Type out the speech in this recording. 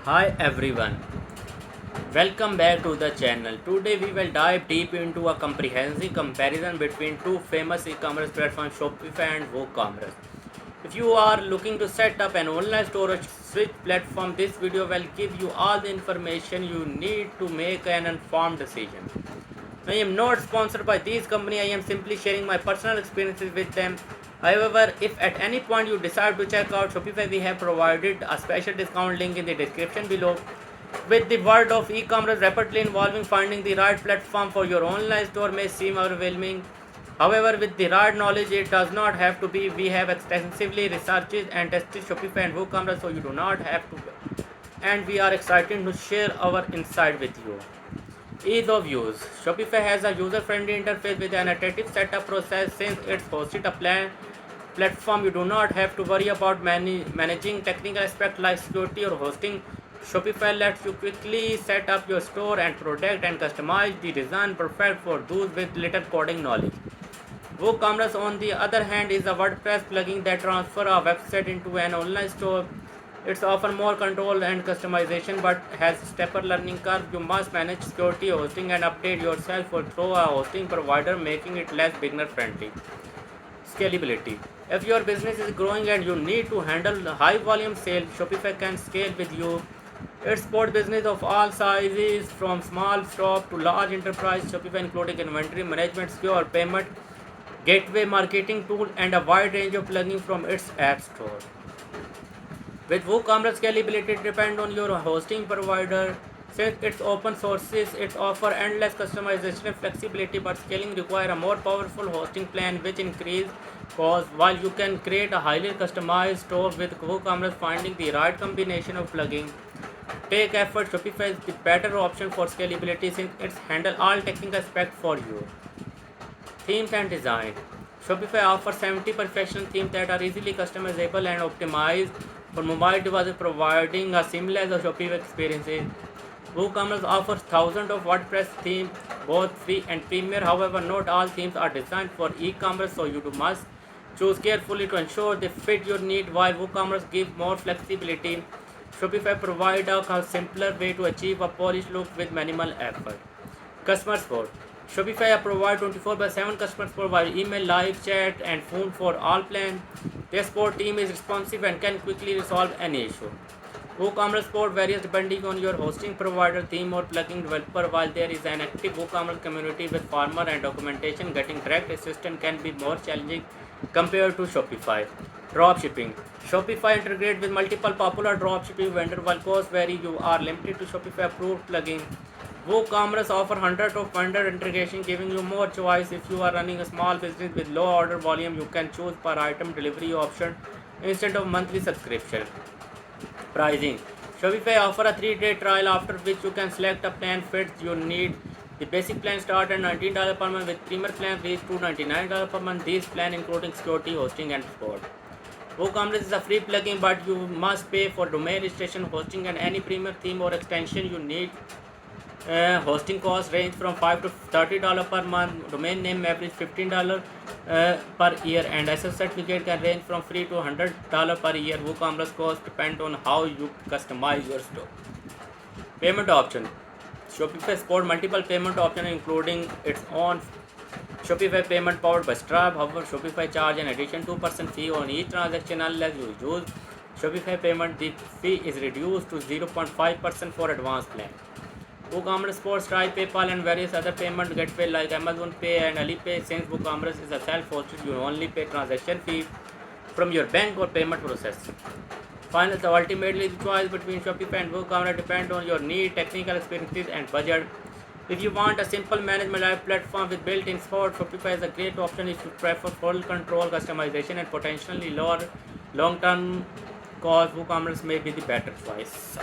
Hi everyone, welcome back to the channel. Today we will dive deep into a comprehensive comparison between two famous e-commerce platforms Shopify and WooCommerce. If you are looking to set up an online store or switch platform, this video will give you all the information you need to make an informed decision. I am not sponsored by these companies, I am simply sharing my personal experiences with them. However, if at any point you decide to check out Shopify, we have provided a special discount link in the description below. With the world of e-commerce rapidly evolving, finding the right platform for your online store may seem overwhelming. However, with the right knowledge, it does not have to be. We have extensively researched and tested Shopify and WooCommerce, so you do not have to. And we are excited to share our insight with you. Ease of use. Shopify has a user-friendly interface with an attractive setup process. Since it's hosted a platform, you do not have to worry about managing technical aspects like security or hosting. Shopify lets you quickly set up your store and product and customize the design perfect for those with little coding knowledge. WooCommerce, on the other hand, is a WordPress plugin that transfers a website into an online store. It's often more control and customization, but has steeper learning curve. You must manage security, hosting, and update yourself or through a hosting provider, making it less beginner friendly. Scalability. If your business is growing and you need to handle high volume sales, Shopify can scale with you. It supports business of all sizes, from small shop to large enterprise. Shopify including inventory management, secure payment, gateway marketing tool, and a wide range of plugins from its app store. With WooCommerce, scalability depends on your hosting provider. Since it's open sources, it offers endless customization and flexibility, but scaling requires a more powerful hosting plan, which increase cost. While you can create a highly customized store with WooCommerce, finding the right combination of plugins take effort. Shopify is the better option for scalability since it's handle all technical aspects for you. Themes and design. Shopify offers 70 professional themes that are easily customizable and optimized for mobile devices, providing a seamless Shopify experience. WooCommerce offers thousands of WordPress themes, both free and premier. However, not all themes are designed for e-commerce, so you must choose carefully to ensure they fit your need. While WooCommerce gives more flexibility, Shopify provides a simpler way to achieve a polished look with minimal effort. Customer support. Shopify provides 24/7 customer support via email, live chat, and phone for all plans. Their support team is responsive and can quickly resolve any issue. WooCommerce support varies depending on your hosting provider, theme, or plugin developer. While there is an active WooCommerce community with farmer and documentation, getting direct assistance can be more challenging compared to Shopify. Dropshipping. Shopify integrates with multiple popular dropshipping vendors. While costs vary, you are limited to Shopify approved plugins. WooCommerce offers hundreds of vendor integration, giving you more choice. If you are running a small business with low order volume, you can choose per item delivery option instead of monthly subscription. Pricing. Shopify offers a 3-day trial after which you can select a plan fits your need. The basic plan starts at $19 per month with premier plan reach to $99 per month. These plans including security, hosting, and support. WooCommerce is a free plugin, but you must pay for domain registration, hosting, and any premium theme or extension you need. Hosting costs range from $5 to $30 per month. Domain name average $15 per year, and SS certificate can range from free to $100 per year. WooCommerce costs depend on how you customize your store. Payment option. Shopify supports multiple payment options, including its own Shopify payment powered by Stripe. However, Shopify charge an additional 2% fee on each transaction unless you use Shopify payment. The fee is reduced to 0.5% for advanced plan. WooCommerce supports Stripe, PayPal, and various other payment gateways like Amazon Pay and Alipay. Since WooCommerce is a self-hosted, you only pay transaction fee from your bank or payment process. Finally, ultimately, the choice between Shopify and WooCommerce depends on your need, technical experiences, and budget. If you want a simple management platform with built-in support, Shopify is a great option. If you prefer full control, customization, and potentially lower long-term cost, WooCommerce may be the better choice.